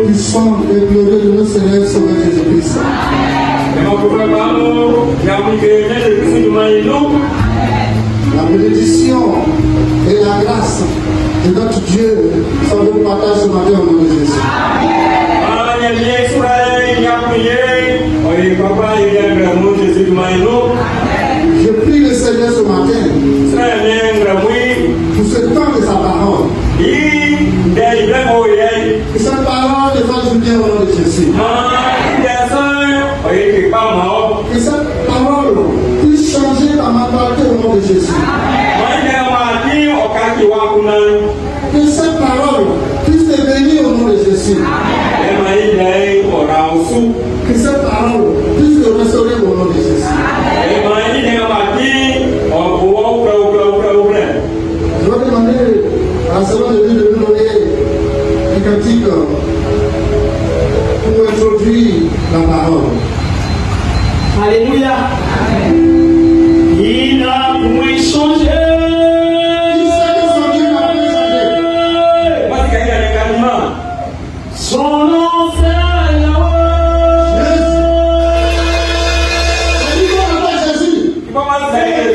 puissant et glorieux de notre Seigneur et Sauveur Jésus-Christ. La bénédiction et la grâce de notre Dieu sont de partage ce matin au nom de Jésus. Je prie le Seigneur ce matin pour ce temps de sa parole. Que cette parole te fasse du bien au nom de Jésus. Que cette parole puisse changer ta mentalité au nom de Jésus. Que cette parole puisse te bénir au nom de Jésus. Que cette parole puisse te restaurer au nom de Jésus. Je vais demander à la sœur de Dieu de nous donner un cantique pour introduire la parole. Alléluia. Il a point changé. Son nom c'est Yahweh. Jésus.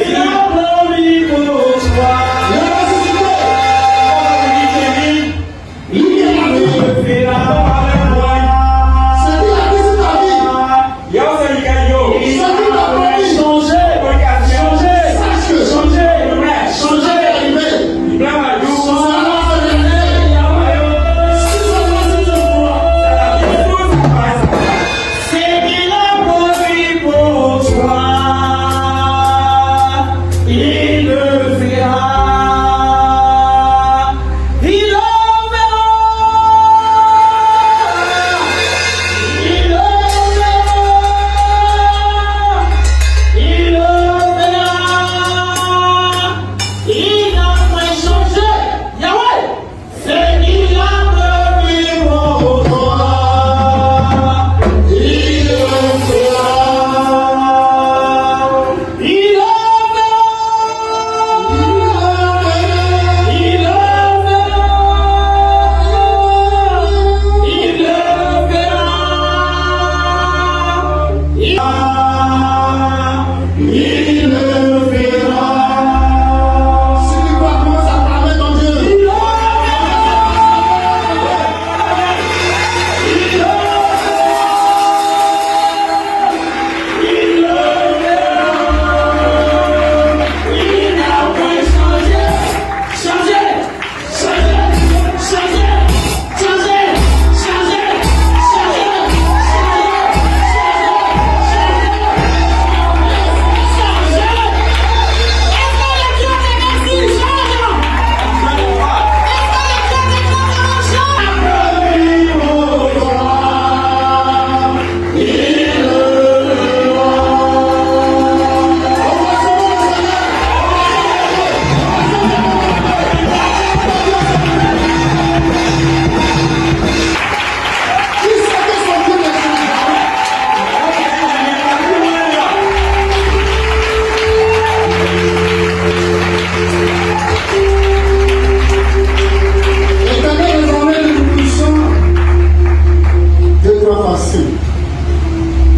Il a promis pour toi.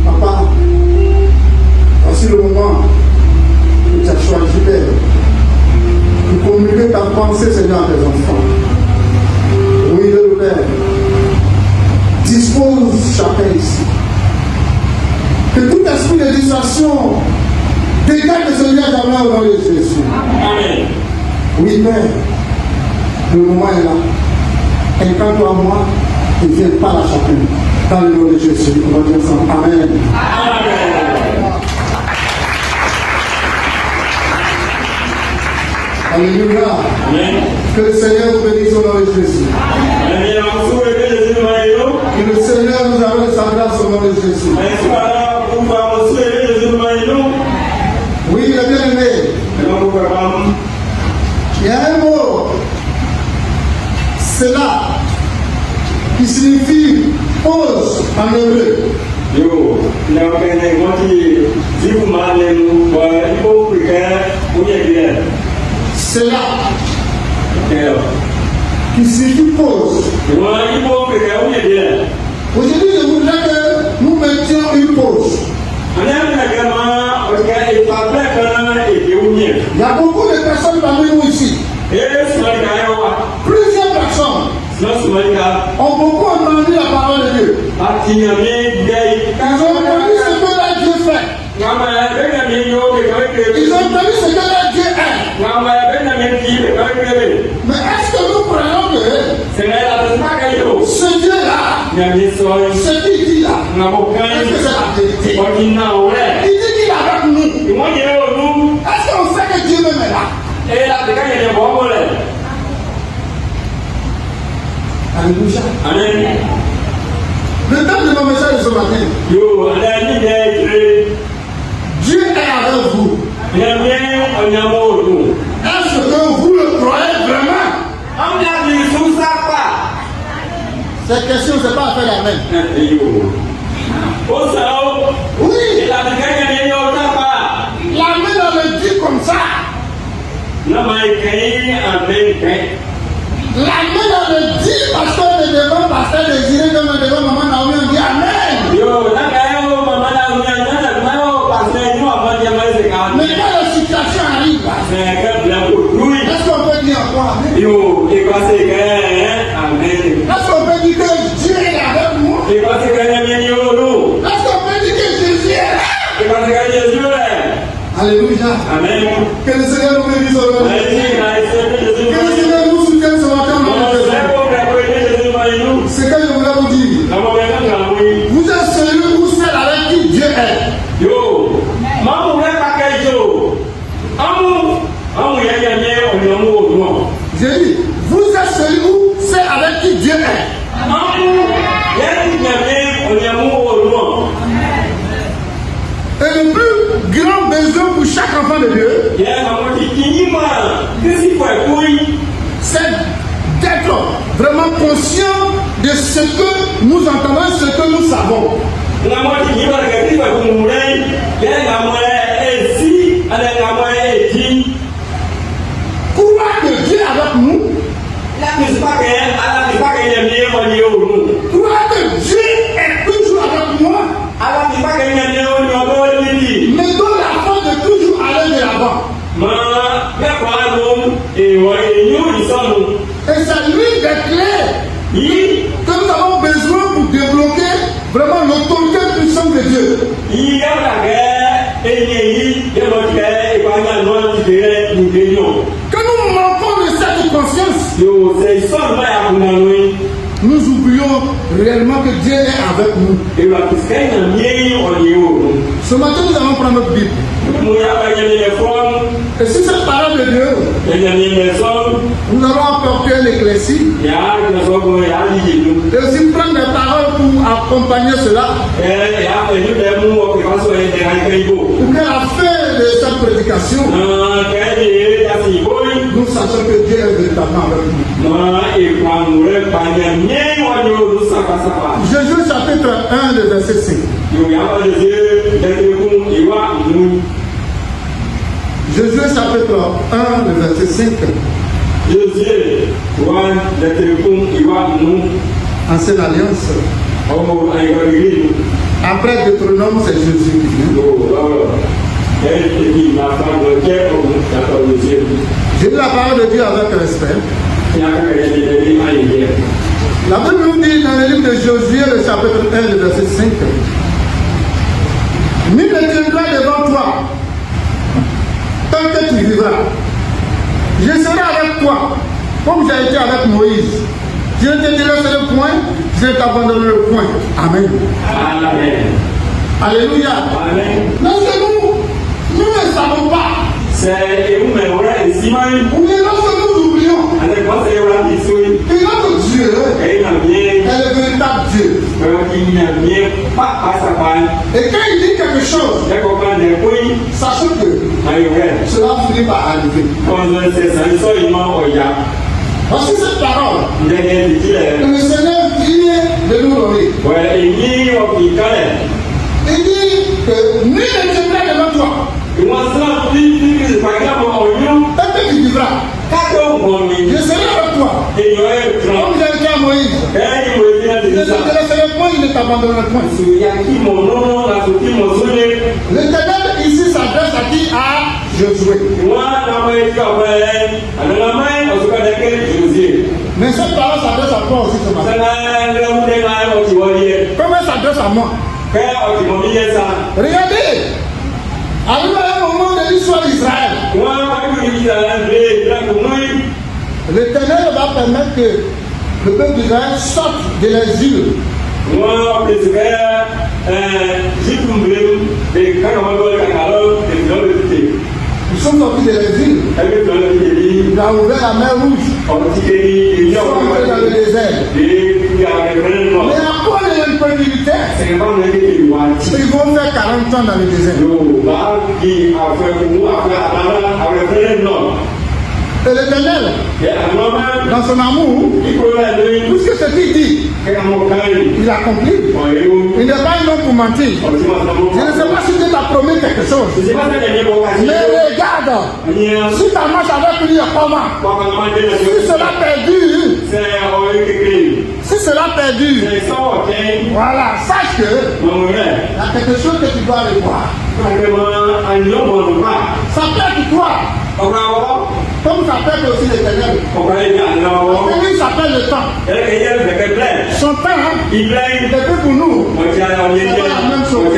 Papa, voici le moment que tu as choisi, Père, de communiquer ta pensée, Seigneur, à tes enfants. Oui, le Père, dispose chacun ici. Que tout esprit de distraction dégage de Seigneur jamais au nom de Jésus. Amen. Oui, Père, le moment est là. Incarne-toi à moi et viens par à chacun. Dans le nom de Jésus, on va dire ensemble. Amen. Amen. Alléluia. Amen. Que le Seigneur vous bénisse au nom de Jésus. Que le Seigneur nous amène sa grâce au nom de Jésus. Oui, il est bien aimé. Il y a un mot, c'est là, qui signifie pause en hébreu. C'est là. qui signifie pause. Aujourd'hui, je voudrais que nous mettions une pause. Il y a beaucoup de personnes parmi nous ici. Plusieurs personnes ont beaucoup entendu la parole de Dieu. Ils ont entendu ce que leur Dieu fait. Ils ont entendu ce que leur Dieu est. Mais est-ce que nous croyons que ce Dieu-là, ce qu'il dit là, est-ce que c'est la vérité? Il dit qu'il est avec nous. Est-ce qu'on sait que Dieu même est là? Alléluia. Amen. Le thème de mon message de ce matin. Dieu est avec vous. Est-ce que vous le croyez vraiment? Cette question, c'est pas à faire amen. Oui. L'amen, on le dit comme ça. L'amen, on le dit parce qu'on est devant pasteur Désiré, comme on est devant maman Naomi, on dit amen. Mais quand la situation arrive, est-ce qu'on peut dire encore amen? Est-ce qu'on peut dire que Dieu est avec moi? Est-ce qu'on peut dire que Jésus est là? Alléluia. Amen. Que le Seigneur nous bénisse aujourd'hui. Que le Seigneur nous soutienne ce matin. C'est que je voulais vous dire. Vous êtes celui ou celle avec qui Dieu est. J'ai dit, vous êtes celui ou celle avec qui Dieu est. Et le plus grand besoin pour chaque enfant de Dieu, c'est d'être vraiment conscient de ce que nous entendons, ce que nous savons. Croire que Dieu est avec nous, croire que Dieu est toujours avec moi, mais donne la force de toujours aller de l'avant. Et c'est l'une des clés que nous avons besoin pour débloquer vraiment l'autorité puissante de Dieu. Quand nous manquons de cette conscience, nous oublions réellement que Dieu est avec nous. Ce matin, nous allons prendre notre Bible. Et sur cette parole de Dieu, nous allons apporter l'Ecclésie. Et aussi prendre des paroles pour accompagner cela. Pour qu'à la fin de cette prédication, nous sachions que Dieu est véritablement avec nous. Jésus chapitre 1, le verset 5. Jésus chapitre 1, le verset 5. Ancienne Alliance. Après Deutéronome, c'est Jésus qui vient. J'ai lu la parole de Dieu avec respect. La Bible nous dit dans le livre de Josué, le chapitre 1, le verset 5. Nul ne tiendra devant toi tant que tu vivras. Je serai avec toi, comme j'ai été avec Moïse. Je ne te délaisserai le point, je ne t'abandonnerai le point. Amen. Amen. Alléluia. Amen. Parce que nous ne savons pas. Ou bien lorsque nous oublions que notre Dieu est le véritable Dieu. Et quand il dit quelque chose, sachez que cela finit par arriver. Voici cette parole que le Seigneur vient de nous donner. Il dit que nul ne tiendra devant toi. Tant que tu vivras, je serai avec toi. ne te laisserai point, il ne t'abandonnera point. L'Éternel ici s'adresse à qui? À Josué. Mais cette parole s'adresse à toi aussi ce matin. Comment elle s'adresse à moi? Regardez, arrivé à un moment de l'histoire d'Israël, l'Éternel va permettre que le peuple d'Israël sorte de l'exil. Ils sont sortis de l'exil. Il a ouvert la mer Rouge. Ils sont entrés dans le désert. Mais à cause de l'imprévisibilité, ils vont faire 40 ans dans le désert. Et l'Éternel, dans son amour, tout ce qu'il dit, il accomplit. Il n'est pas un homme pour mentir. Je ne sais pas si Dieu t'a promis quelque chose. Mais regarde, si ta marche avec lui est comment? Si cela perdure, voilà, sache que il y a quelque chose que tu dois aller voir. Ça perd toi. Comme ça perd aussi l'Éternel. Lui s'appelle le temps. Son temps, il est fait pour nous. C'est pas la même chose.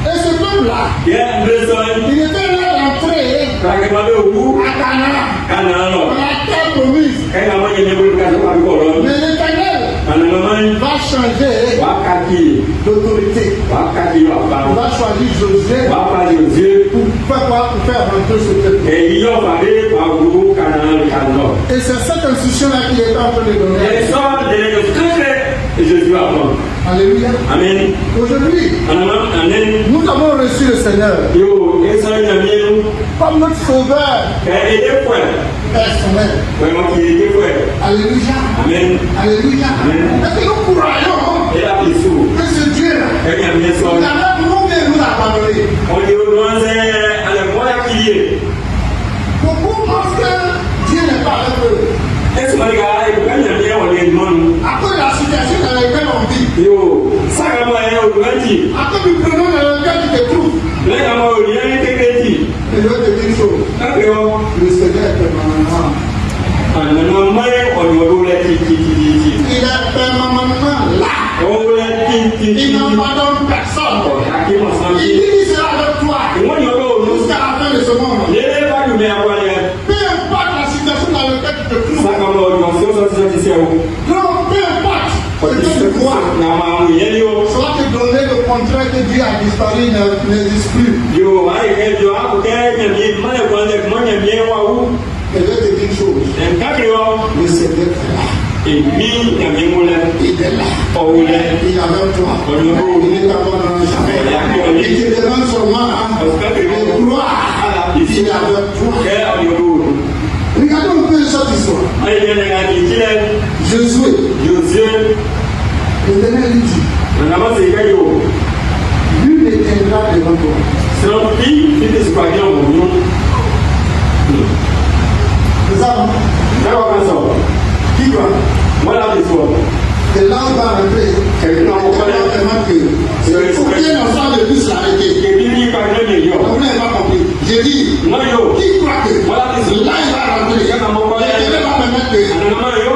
Et ce peuple-là, il était là d'entrer à Canaan, dans la terre promise. Mais l'Éternel va changer d'autorité. Il va choisir Josué pour faire rentrer ce peuple. Et c'est cette institution-là qu'il est en train de donner. Alléluia. Amen. Aujourd'hui, nous avons reçu le Seigneur comme notre sauveur personnel. Alléluia. Amen. Alléluia. Est-ce que nous croyons que ce Dieu-là, il a même nous abandonner? Beaucoup pensent que Dieu n'est pas avec eux. À cause de la situation dans laquelle on vit. À cause du prénom dans lequel tu te trouves. Et je vais te dire une chose. Le Seigneur est permanent. Il est permanentement là. Il n'abandonne personne. Il dit qu'il sera avec toi jusqu'à la fin de ce monde. Peu importe la situation dans laquelle tu te trouves. Non, peu importe ce que tu crois. Soit te donner le contraire que Dieu a disparu n'existe plus. Je vais te dire une chose. Le Seigneur est là. Il est là. Il est avec toi. Il est t'abandonnera jamais. Il te demande seulement de croire. Il est avec toi. Regardons un peu cette histoire. Josué. L'Éternel lui dit, lui ne tiendra devant toi. Qui va? Et là, on va rentrer. Il faut qu'il y ait un enfant de plus l'arrêter. On n'a pas compris. J'ai dit, qui croit que là, il va rentrer. Il va permettre que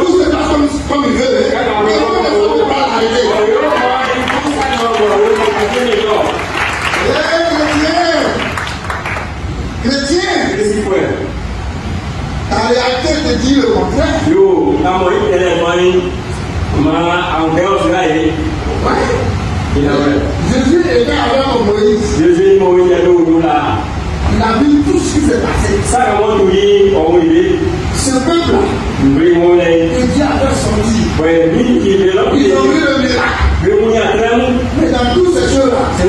tout se passe comme il veut. Et on ne va pas l'arrêter. Chrétien, la réalité te dit le contraire. Jésus était avec Moïse. Il a vu tout ce qui s'est passé. Ce peuple-là, que Dieu avait sorti. Ils ont vu le miracle. Mais dans toutes ces choses-là, ce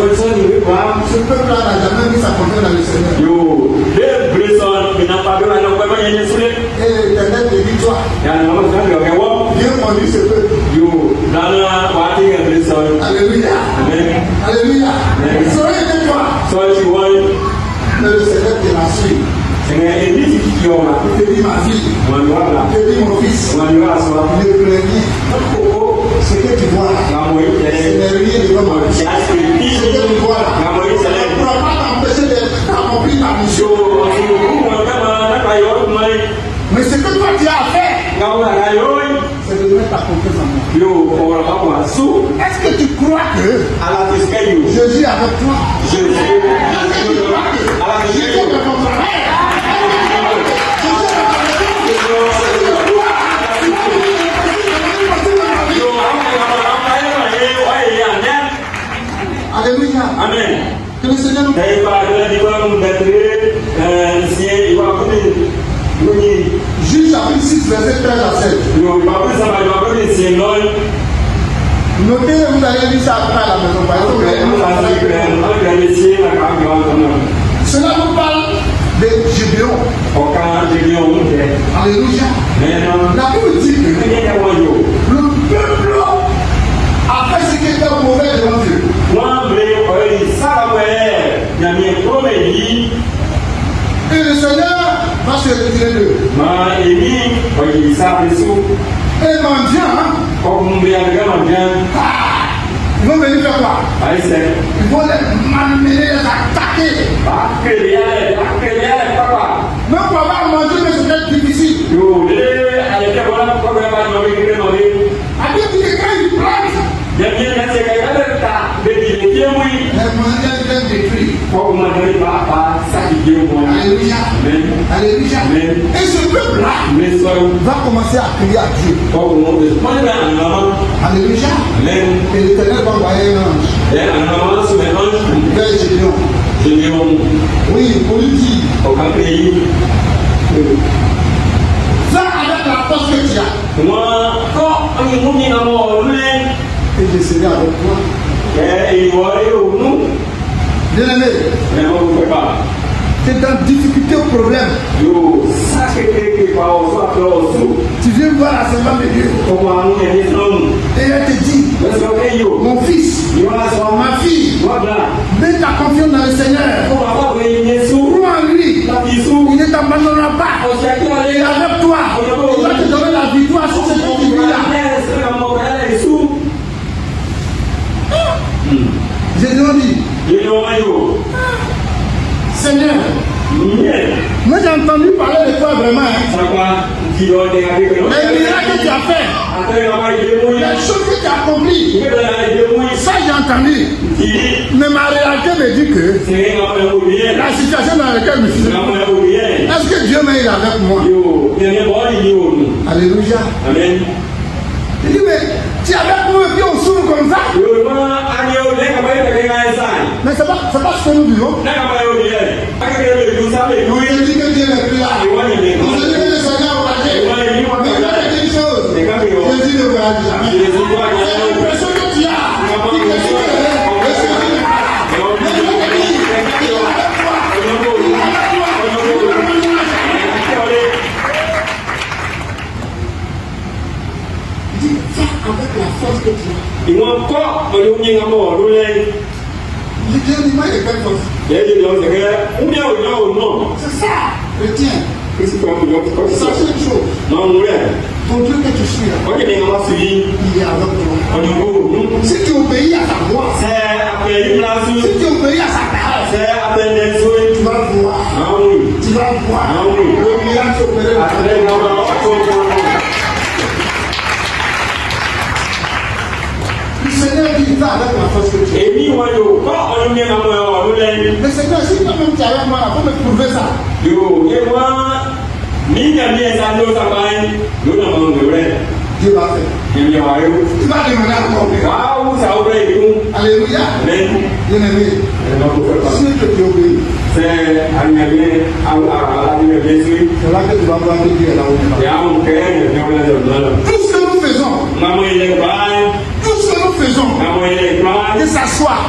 peuple-là n'a jamais mis sa confiance dans le Seigneur. Et l'Éternel te dit, toi, Dieu conduit ce peuple. Alléluia. Alléluia. Soyez de toi. Mais le Seigneur te l'a suivi. Je te dis ma fille. Je te dis mon fils. Le premier, ce que tu vois là, ce n'est rien devant moi. Ce que tu vois là, ne pourra pas t'empêcher d'accomplir ta mission. Mais ce que toi tu as à faire, c'est de mettre ta confiance en moi. Est-ce que tu crois que je suis avec toi? Je suis de ton travail. Alléluia. Amen. Que le Seigneur nous Juge chapitre 6, verset 13 à 16. Notez, vous allez lire ça après à la maison. Cela nous parle de Gédéon. Alléluia. La Bible dit que le peuple a fait ce qui était mauvais devant Dieu. Et le Seigneur va se retirer d'eux. Et mendiants, ils vont venir faire quoi? Ils vont les malmener, les attaquer. Même pour avoir mangé, mais c'est difficile. A Dieu dit que quand ils plantent, les mendiants viennent détruire. Alléluia. Alléluia. Et ce peuple-là va commencer à crier à Dieu. Alléluia. Et l'Éternel va envoyer un ange vers Gédéon. Oui, pour lui dire, va avec la force que tu as. Et je serai avec toi. Bien-aimé, tu es dans difficulté au problème. Tu viens voir la servante de Dieu. Et elle te dit, mon fils, ma fille, mets ta confiance dans le Seigneur. Crois en lui. Il ne t'abandonnera pas. Il est avec toi. Il va te donner la victoire sur cette vie-là. J'ai dit, Seigneur, moi j'ai entendu parler de toi vraiment. Les miracles que tu as fait, les choses que tu as accomplies, ça j'ai entendu. Mais ma réalité me dit que la situation dans laquelle je suis, est-ce que Dieu m'aide avec moi? Alléluia. Amen. Il dit, mais tu es avec nous et puis on s'ouvre comme ça. Mais c'est pas ce que nous disons. Il dit que Dieu n'est plus là. Vous avez dit que le Seigneur va agir. Mais il y a quelque chose. Jésus ne va agir. C'est l'impression que tu as. Il te dit que le Seigneur n'est pas là. Mais il te dit, il est avec toi. Il dit, va avec la force que tu as. Ils m'ont encore donné un mot, Il dit, il m'a de quelle force? C'est ça, chrétien. Sachez une chose. Ton Dieu que tu suis là, il est avec toi. Si tu obéis à sa voix, si tu obéis à sa parole, tu vas voir. Tu vas voir. Le miracle s'opérer. Le Seigneur dit, va avec la force que tu as. Mais Seigneur, si toi-même tu es avec moi, il faut me prouver ça. Dieu va faire. Tu vas demander encore. Alléluia. Bien-aimé, si tu obéis, c'est là que tu vas voir que Dieu est là-haut. Tout ce que nous faisons, maison, que ça soit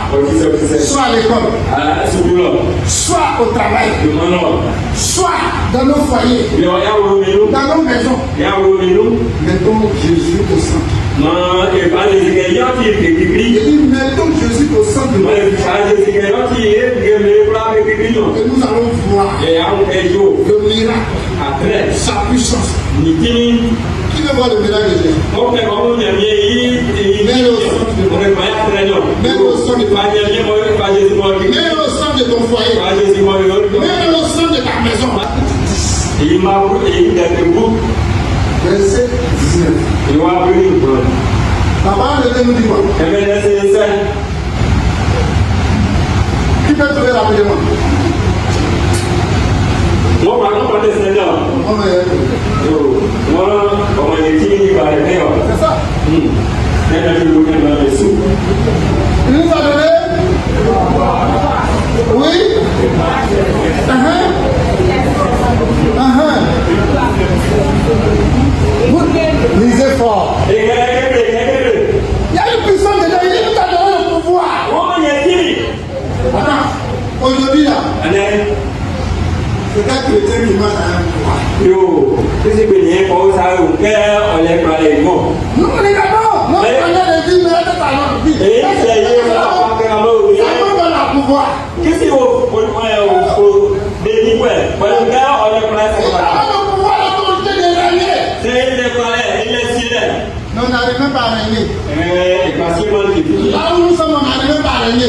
à l'école, soit au travail, soit dans nos foyers, dans nos maisons. Mettons Jésus au centre. Et mettons Jésus au centre de notre vie. Et nous allons voir le miracle, sa puissance. Qui veut voir le miracle de Jésus? Mets-le au centre de ton foyer. Mets-le au centre de ta maison. Verset 19. La parole de Dieu nous dit quoi? Qui peut trouver rapidement? C'est ça. Il nous a donné. Oui. Lisez fort. Il y a une puissance de Dieu. Il nous a donné le pouvoir. Attends. Aujourd'hui là. C'est un chrétien qui marche à un pouvoir. Non, on est d'accord. Non, on est de vie, mais c'est pas notre vie. C'est un pouvoir. Qu'est-ce qu'il faut dénigrer? On a le pouvoir, l'autorité de régner. Mais on n'arrive même pas à régner. Là où nous sommes, on n'arrive même pas à régner.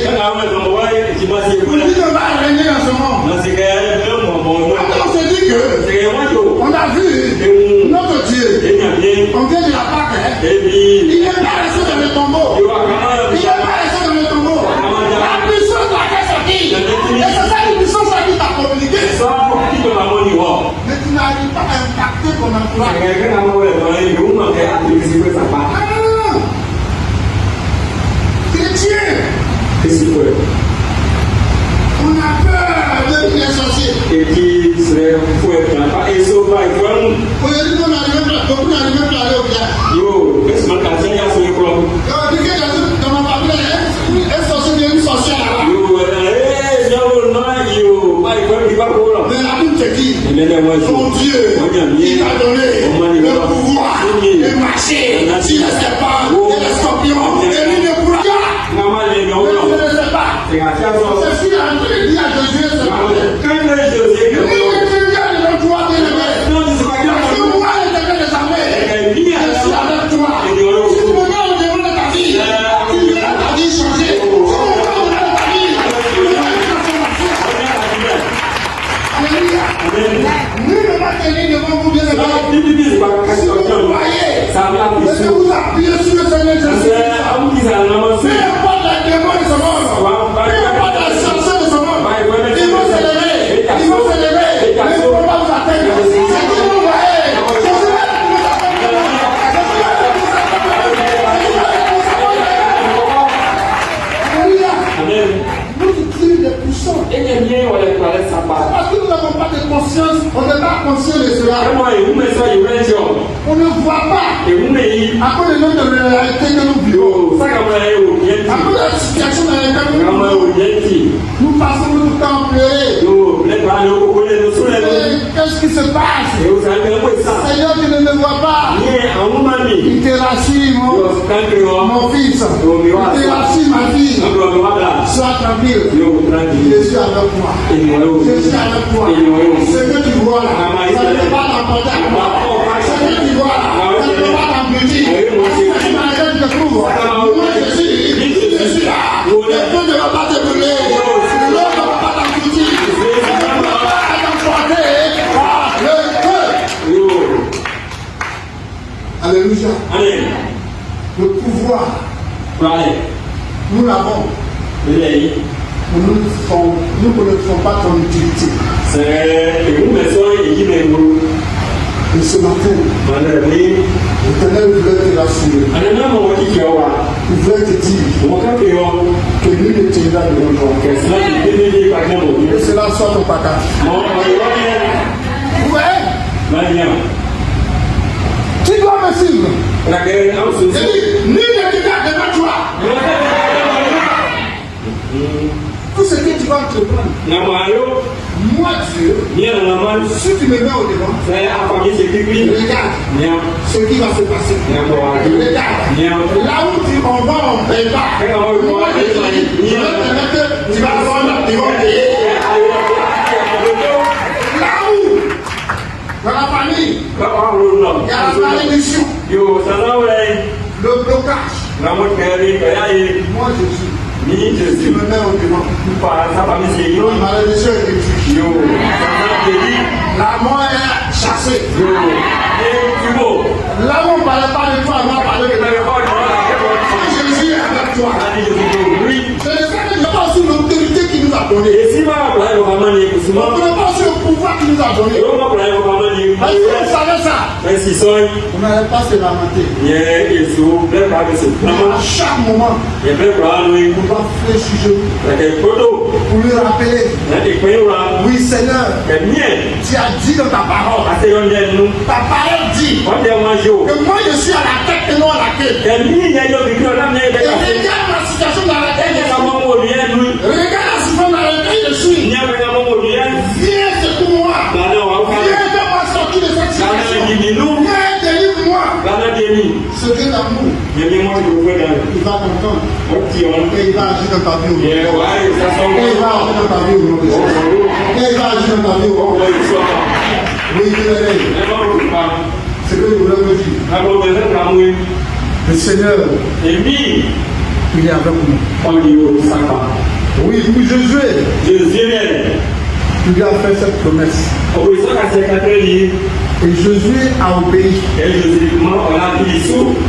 Vous dites qu'on va régner dans ce monde. On se dit que on a vu notre Dieu. On vient de la Pâque. Il n'est pas resté dans le tombeau. Il n'est pas resté dans le tombeau. La puissance de la terre sortie. Et c'est ça la puissance qui t'a communiqué. Mais tu n'arrives pas à impacter ton entourage. Chrétien. On a peur de les sorciers. Aujourd'hui, on n'arrive même pas à aller au village. Dans ma famille, un sorcier vient une sorcière là-bas. Mais la Bible te dit, ton Dieu, il a donné le pouvoir de marcher sur les serpents et les scorpions. Et lui ne pourra pas. Mais tu ne le sais pas. C'est ce qu'il a dit à Jésus. Lui, il est bien de notre droit de l'élever. Parce que moi, l'éternel des armées, je suis avec toi. Si tu me mets au démon de ta vie, tu verras ta vie changer. Si tu me mets au démon de ta vie, tu verras une transformation. Alléluia. Nul ne va tenir devant vous, bien aimé. Si vous voyez, laissez vous appuyer sur le Seigneur Jésus. Peu importe les démons de ce monde, peu importe les sorciers de ce monde, ils vont se lever, mais ils ne pourront pas vous atteindre. C'est qui vous voyez, Jésus va vous atteindre. Alléluia. Nous utilisons des puissants. Parce que nous n'avons pas de conscience, on n'est pas conscient de cela. On ne voit pas à cause de notre réalité que nous vivons. À cause de la situation dans laquelle nous vivons. Nous passons tout le temps à pleurer. Qu'est-ce qui se passe? Seigneur, tu ne me vois pas. Il te rassure, mon fils. Il te rassure, ma fille. Sois tranquille. Je suis avec toi. Je suis avec toi. Ce que tu vois là, ça ne peut pas t'emporter à moi. Ce que tu vois là, ça ne peut pas t'embêter. Si tu m'arrêtes de trouver, moi je suis là. Le feu ne va pas te brûler. L'eau ne va pas t'embêter. Ne va pas t'emporter par le feu. Alléluia. Le pouvoir, nous l'avons. Nous ne connaissons pas ton utilité. Et ce matin, l'Éternel voulait te rassurer. Il voulait te dire que lui ne tiendra devant toi. Que cela soit ton paquet. Vous voyez? Tu dois me suivre. Lui ne tiendra devant toi. toi. Tout ce que tu vas entreprendre, moi Dieu, si tu me mets au devant, regarde ce qui va se passer. Regarde, là où on va, on ne paye pas. Moi je vais te mettre, tu vas vendre, tu vas payer. Là où, dans la famille, il y a la malédiction, le blocage. Moi je suis. Si tu me mets au devant, la malédiction est détruite. La mort est chassée. Là où on ne parlait pas de toi, on va parler de toi. Jésus est avec toi. C'est le fait que je pas sur l'autorité qu'il nous a donnée. On ne connaît pas sur le pouvoir qu'il nous a donné. Si on savait ça, on n'allait pas se lamenter. À chaque moment, on va fléchir pour lui rappeler. Oui, Seigneur, tu as dit dans ta parole. Ta parole dit que moi je suis à la tête et non à la queue. Et regarde la situation dans laquelle je suis. Regarde la situation dans laquelle je suis. Viens, secours moi. Viens, fais-moi sortir de cette situation. Viens, délivre-moi. Ce Dieu d'amour, il va t'entendre. Et il va agir dans ta vie. Et il va agir dans ta vie. Et il va agir dans ta vie. Oui, c'est ce que je voulais me dire. Le Seigneur, il est avec nous. Oui, pour Josué, il lui a fait cette promesse. Et Josué a obéi.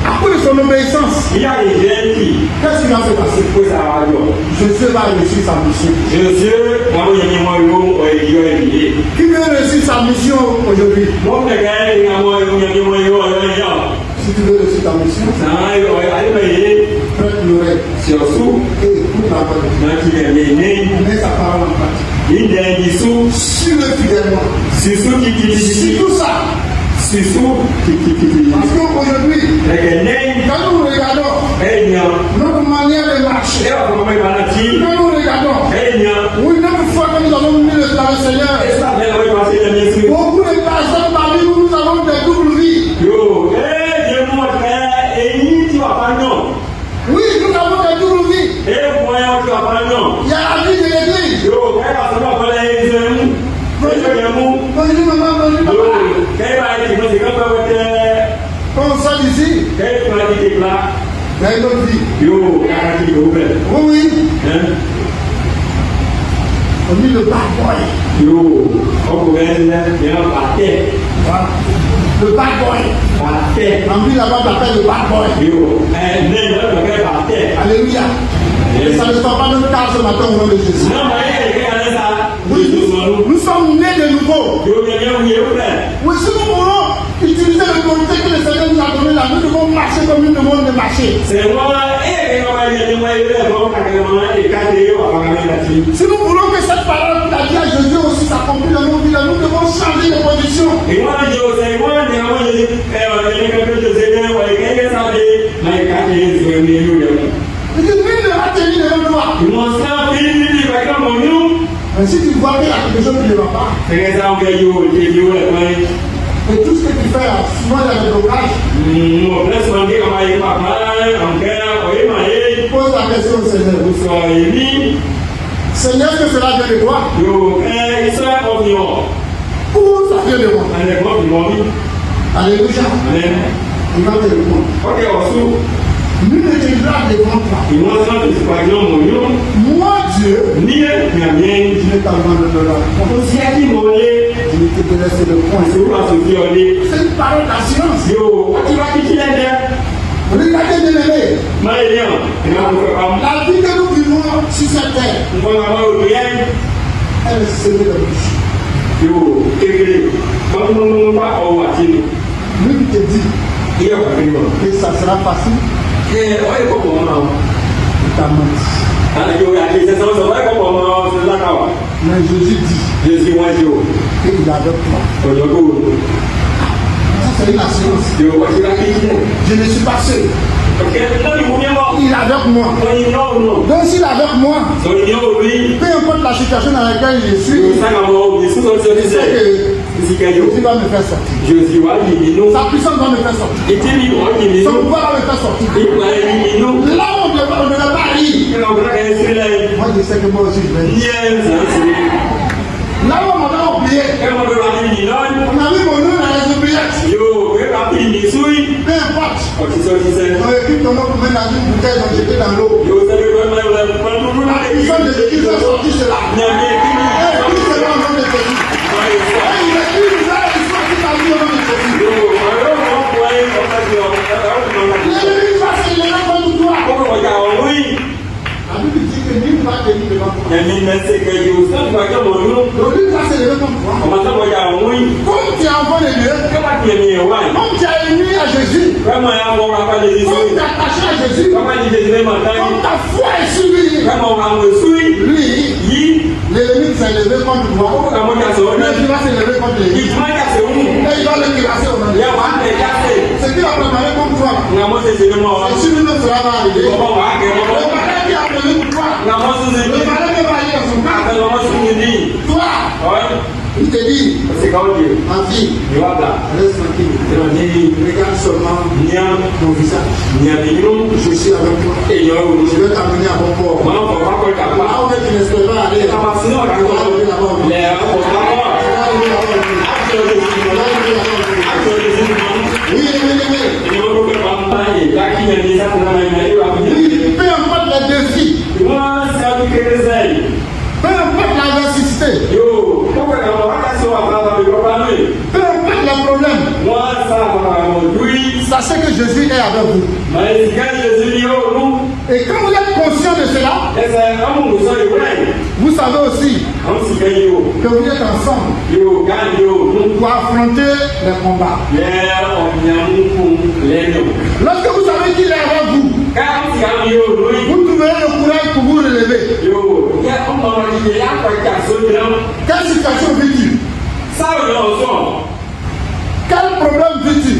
Après son obéissance, qu'est-ce qui va se passer? Josué va réussir sa mission. Qui veut réussir sa mission aujourd'hui? Si tu veux réussir ta mission, prête l'oreille et écoute la parole de Dieu. Mets sa parole en pratique. Suis-le fidèlement. C'est tout ça. Parce qu'aujourd'hui, quand nous regardons notre manière de marcher, quand nous regardons, oui, notre foi que nous avons mis dans le Seigneur, beaucoup de personnes parmi nous, nous avons des doubles vies. Oui, nous avons des doubles vies. Il y a la vie de l'église. Bonjour maman, bonjour papa. Quand on sort d'ici, il y a une autre vie. Oui. On dit le bad boy. Voilà. Le bad boy. On dit là-bas, t'appelles le bad boy. Alléluia. Et ça ne sera pas notre cas ce matin au nom de Jésus. Oui, nous sommes nés de nouveau. Oui, si nous voulons utiliser l'autorité que le Seigneur nous a donnée là, nous devons marcher comme nous devons de marcher. Si nous voulons que cette parole que tu as dit à Jésus aussi s'accomplisse dans nos vies, nous devons changer de position. Et tu ne va tenir devant toi. Mais si tu vois qu'il y a quelque chose qui ne va pas, et tout ce que tu fais là, souvent il y a des blocages, pose la question au Seigneur. Seigneur, que cela vient de toi? Où ça vient de moi? Alléluia. Il va te répondre. Nous ne te grave devant toi. Moi, Dieu, je ne t'abandonnerai pas. Je ne te laisserai le point. C'est une parole d'assurance. Regardez bien aimé. La vie que nous vivons sur cette terre, elle est semée de bouche. Lui te dit que ça sera facile. Ta menti. Mais Jésus dit qu'il est avec toi. Ça c'est une assurance. Je ne suis pas seul. Ok, là, il vous vient voir. Il est avec moi. On ignore ou non? Donc s'il est avec moi, On ignore lui. peu importe la situation dans laquelle je suis, Nous savons que Jésus je sais que Jésus va me faire sortir. Jésus va éliminer. Sa puissance va me faire sortir. Et tu lui vas éliminer. Son pouvoir va me faire sortir. Il va éliminer. Là où on ne va pas rire. Moi je sais que moi aussi je vais rire. Là où on m'a oublié, on a mis mon nom dans les oubliettes. Peu importe. On écrit ton nom pour mettre dans une bouteille, donc j'étais dans l'eau. La puissance de Jésus va sortir cela. Et tout cela au nom de Jésus. Et il écrit nous a sorti la vie au nom de Jésus. L'ennemi va se lever contre toi. La Bible dit que nul ne va tenir devant toi. Donc lui va se lever contre toi. Comme tu es enfant de Dieu, comme tu as uni à Jésus, comme tu es attaché à Jésus, comme ta foi est sur lui, l'ennemi s'est levé contre toi. L'ennemi va se lever contre lui. Et il va le classer au nom de Dieu. Ce qu'il a préparé pour toi, c'est sur lui que cela va arriver. Le malin qui a prévu pour toi, le malin qui va aller dans son cas. Toi, il te dit, ma fille, reste tranquille. Regarde seulement mon visage. Je suis avec toi. Je vais t'amener à bon port. Là où tu n'espères pas aller, tu vas arriver là-bas. Oui, peu importe les défis, peu importe l'adversité, peu importe les problèmes, sachez que Jésus est avec vous. Et quand vous êtes conscient de cela, vous savez aussi que vous êtes ensemble pour affronter les combats. Lorsque vous savez qu'il est avec vous, vous trouverez le courage pour vous relever. Quelle situation vis-tu? Quel problème vis-tu?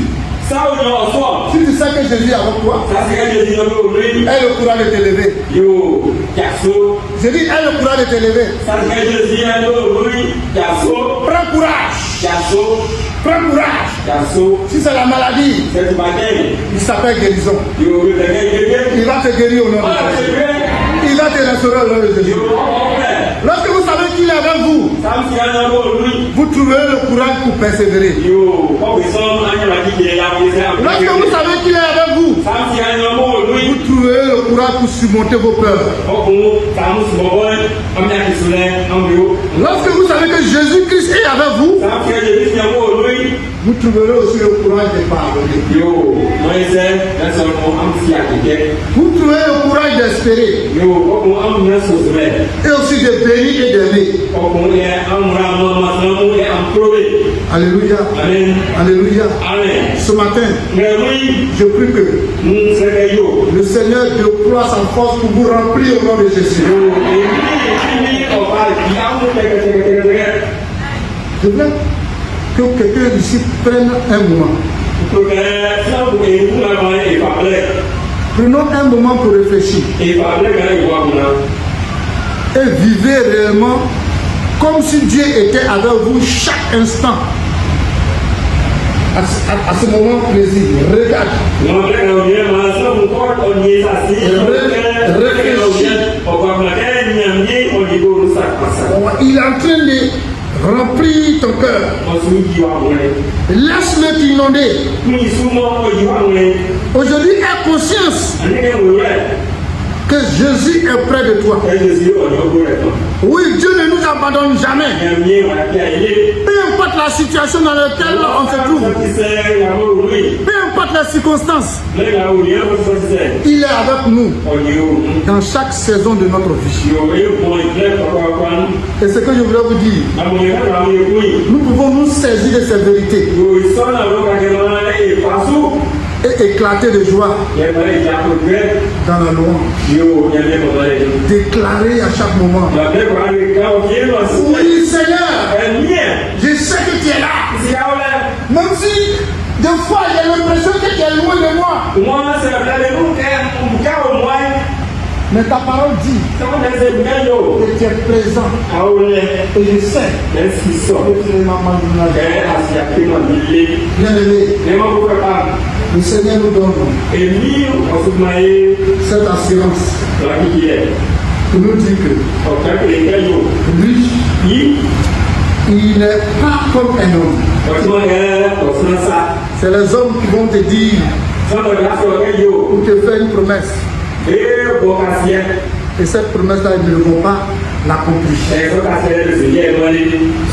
Si tu sais que Jésus est avec toi, aie le courage de t'élever. Je dis, aie le courage de t'élever. Prends courage. Prends courage. Si c'est la maladie, il s'appelle guérison. Il va te guérir au nom de Jésus. Il va te restaurer au nom de Jésus. Lorsque vous savez qu'il est avec vous, vous trouverez le courage pour persévérer. Lorsque vous savez qu'il est avec vous, vous trouverez le courage pour surmonter vos peurs. Lorsque vous savez que Jésus-Christ est avec vous, vous trouverez aussi le courage de pardonner. Vous trouverez le courage d'espérer. Et aussi de bénir et d'aimer. Alléluia. Amen. Alléluia. Amen. Ce matin, je prie que le Seigneur déploie sa force pour vous remplir au nom de Jésus. Je veux que quelqu'un ici prenne un moment. Prenons un moment pour réfléchir. Et vivez réellement comme si Dieu était avec vous chaque instant. À ce moment plaisir, regarde. Il est en train de remplir ton cœur. Laisse-le t'inonder. Aujourd'hui, aie conscience que Jésus est près de toi. Oui, Dieu ne nous abandonne jamais. Peu importe la situation dans laquelle on se trouve, peu importe les circonstances, il est avec nous dans chaque saison de notre vie. Et ce que je voulais vous dire, nous pouvons nous saisir de ces vérités et éclater de joie dans la louange. Déclarer à chaque moment: oui, Seigneur, je sais que tu es là. Même si Des fois, j'ai l'impression que tu es loin de moi. Moi, c'est le nous qui est au moins. Mais ta parole dit que tu es présent. Et je sais que tu es maman de bien-aimé. Le Seigneur nous donne cette assurance pour nous dire que lui, il n'est pas comme un homme. C'est les hommes qui vont te dire ou te faire une promesse. Et cette promesse-là, ils ne vont pas l'accomplir.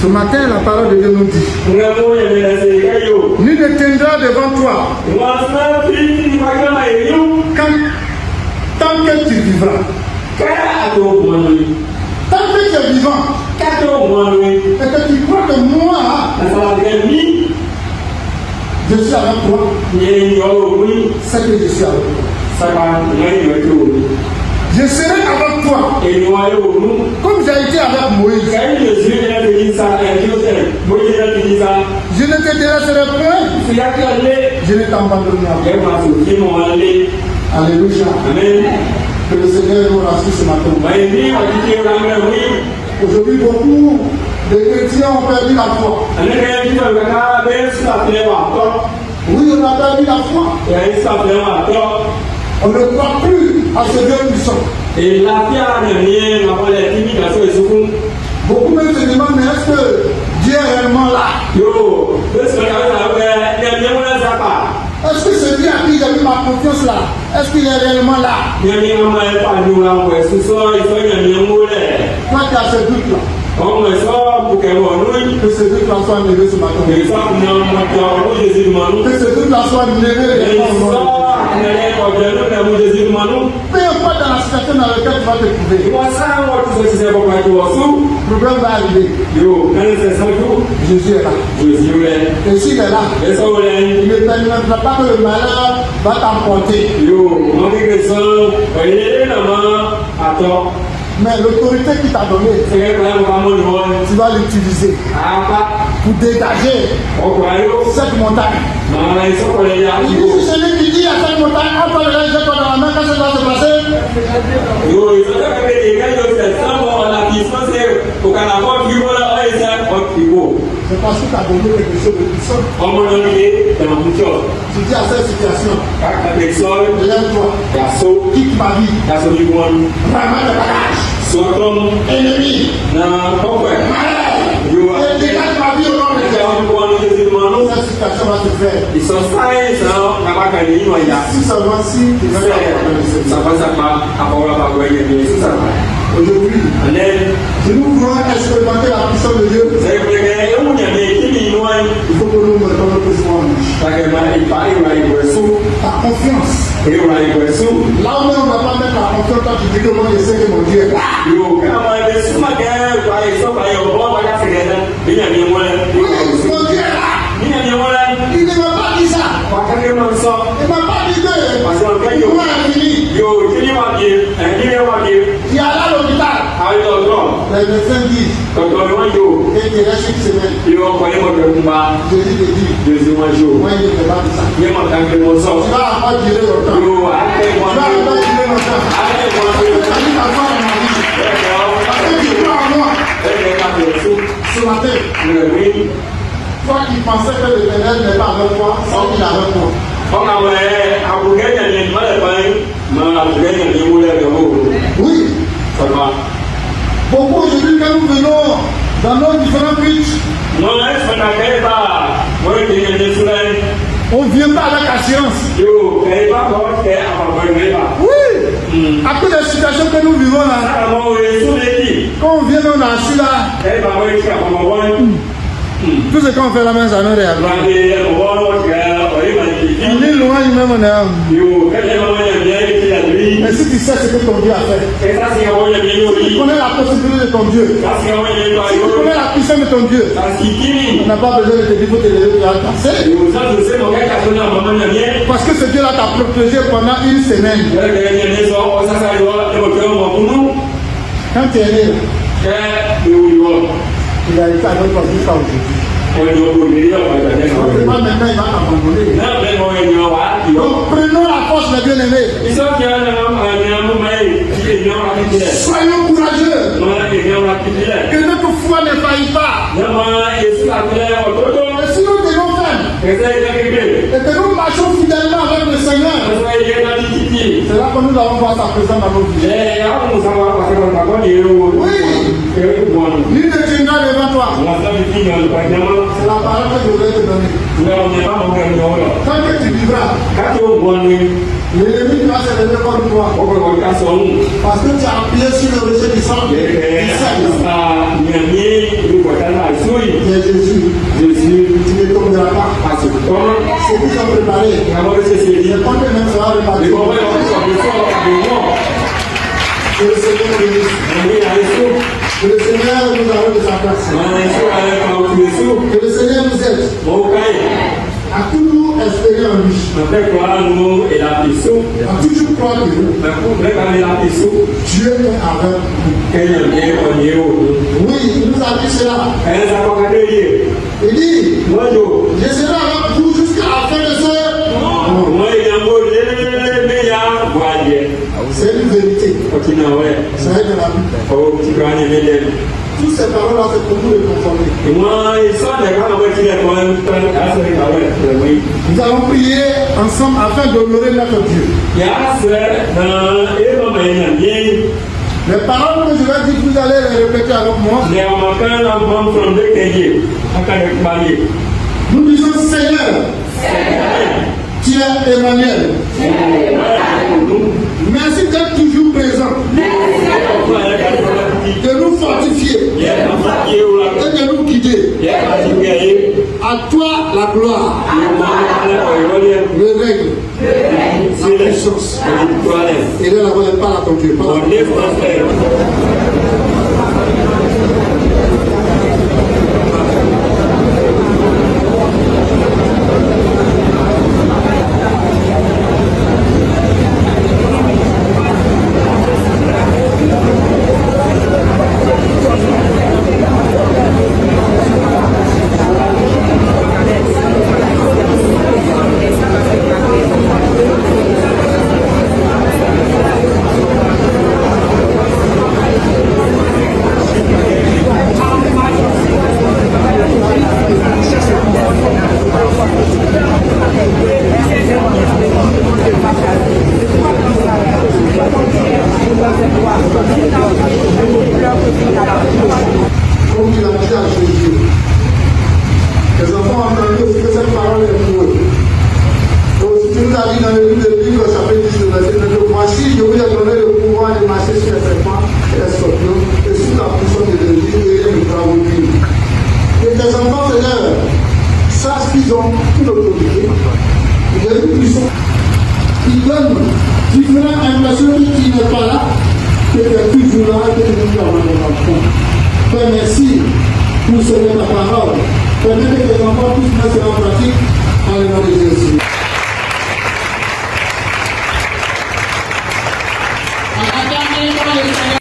Ce matin, la parole de Dieu nous dit: nul ne tiendra devant toi tant que tu vivras. Tant que tu es vivant et que tu crois que moi, je suis avec toi, c'est que je suis avec toi. Je serai avec toi comme j'ai été avec Moïse. Je ne te délaisserai point. Je ne t'abandonnerai pas. Alléluia. Amen. Que le Seigneur nous rassure ce matin. Aujourd'hui, beaucoup de chrétiens ont perdu la foi. Oui, on a perdu la foi. On ne croit plus à ce Dieu puissant. Et la pierre ne beaucoup même se demandent, mais est-ce que Dieu est réellement là? Est-ce que ce Dieu à qui j'ai mis ma confiance là, est-ce qu'il est réellement là? Toi qui as ce doute là. Que ce doute là soit enlevé ce matin. Que ce doute là soit enlevé. Peu importe dans la situation dans laquelle tu vas te trouver, le problème va arriver. Jésus est là. Et s'il est là, il ne permettra pas que le malheur va t'emporter. Mais l'autorité qui t'a donnée, tu vas l'utiliser pour dégager cette montagne. Il dit, c'est celui qui dit à cette montagne, entre les gens dans la main, quand ça va se passer. C'est parce que tu as donné quelque chose de puissant. Tu dis à cette situation, lève-toi, quitte ma vie, ramène le bagage, ennemi, malade, et dégage ma vie au nom de Jésus. Cette situation va se faire. Si seulement si tu veux aujourd'hui, si nous voulons expérimenter la puissance de Dieu, il faut que nous mettons notre foi en lui. Ta confiance. Là où on ne va pas mettre la confiance quand tu dis que moi je sais que mon Dieu est là. Mon Dieu est là. Il ne m'a pas dit ça. Il ne m'a pas dit que il m'a fini. Il y a là l'hôpital. Les médecins disent que tu restes une semaine. Jésus te dit, moi il ne fait pas de ça. Tu vas encore durer longtemps. Tu vas encore durer longtemps. Parce que tu crois en moi. Ce matin, toi qui pensais que l'Éternel n'est pas avec toi, c'est qu'il est avec toi. Oui. Beaucoup aujourd'hui, quand nous venons dans nos différents pitchs, on ne vient pas avec assurance. Oui. À cause des situations que nous vivons là, quand on vient, on a assis là. Tout ce qu'on fait là, ça nous réagit. On est loin même, on est. Mais si tu sais ce que ton Dieu a fait, si tu connais la possibilité de ton Dieu, si tu connais la puissance de ton Dieu, on n'a pas besoin de te dire qu'il faut te lever, tu vas le passer. Parce que ce Dieu-là t'a protégé pendant une semaine. Quand tu es né, il a été à notre vie jusqu'à aujourd'hui. On ne C'est pas maintenant, il va abandonner. Donc prenons la force, mes bien-aimés. Soyons courageux. Que notre foi ne faille pas. Et si nous tenons ferme, et que nous marchons fidèlement avec le Seigneur, c'est là que nous allons voir sa présence dans nos vies. Oui. Lui ne tiendra devant toi. C'est la parole que je voulais te donner. Tant que tu vivras, l'ennemi va se lever contre toi. Parce que tu as appuyé sur le rocher du sang. C'est Jésus. Tu ne tomberas pas. Ce qu'ils ont préparé, je pense que même ça va repartir. Que le Seigneur bénisse. Que le Seigneur nous arrête de sa place. Que le Seigneur nous aide. À toujours espérer en lui. À toujours croire que Dieu est avec nous. Oui, il nous a dit cela. Il dit, je serai avec vous jusqu'à la fin de ce monde. C'est une vérité. C'est de la Bible. Toutes ces paroles-là, c'est pour nous les conformer. Nous allons prier ensemble afin d'honorer notre Dieu. Les paroles que je vais dire, vous allez les répéter avec moi. Nous disons Seigneur, tu es Emmanuel. Merci d'être toujours présent. De nous fortifier et de nous guider. À toi la gloire, le règne, la puissance et de la volonté par la ton Dieu. Comme tu l'as dit à Jésus, les enfants ont entendu aussi que cette parole est pour eux. Donc, si tu nous as dit dans le livre, chapitre 10, verset 9, voici, je vous ai donné le pouvoir de marcher sur les serpents et les scorpions, et sur la puissance de l'ennemi, et rien ne pourra vous nuire. Et les enfants, Seigneur, sachent qu'ils ont toute l'autorité, ils ont une puissance, ils donnent différentes impressions qui n'est pas là, que tu es toujours là, que tu nous as dans Père, merci pour ce ta parole. Permets que les enfants puissent mettre cela en pratique en le nom de Jésus. Acclamez le Seigneur.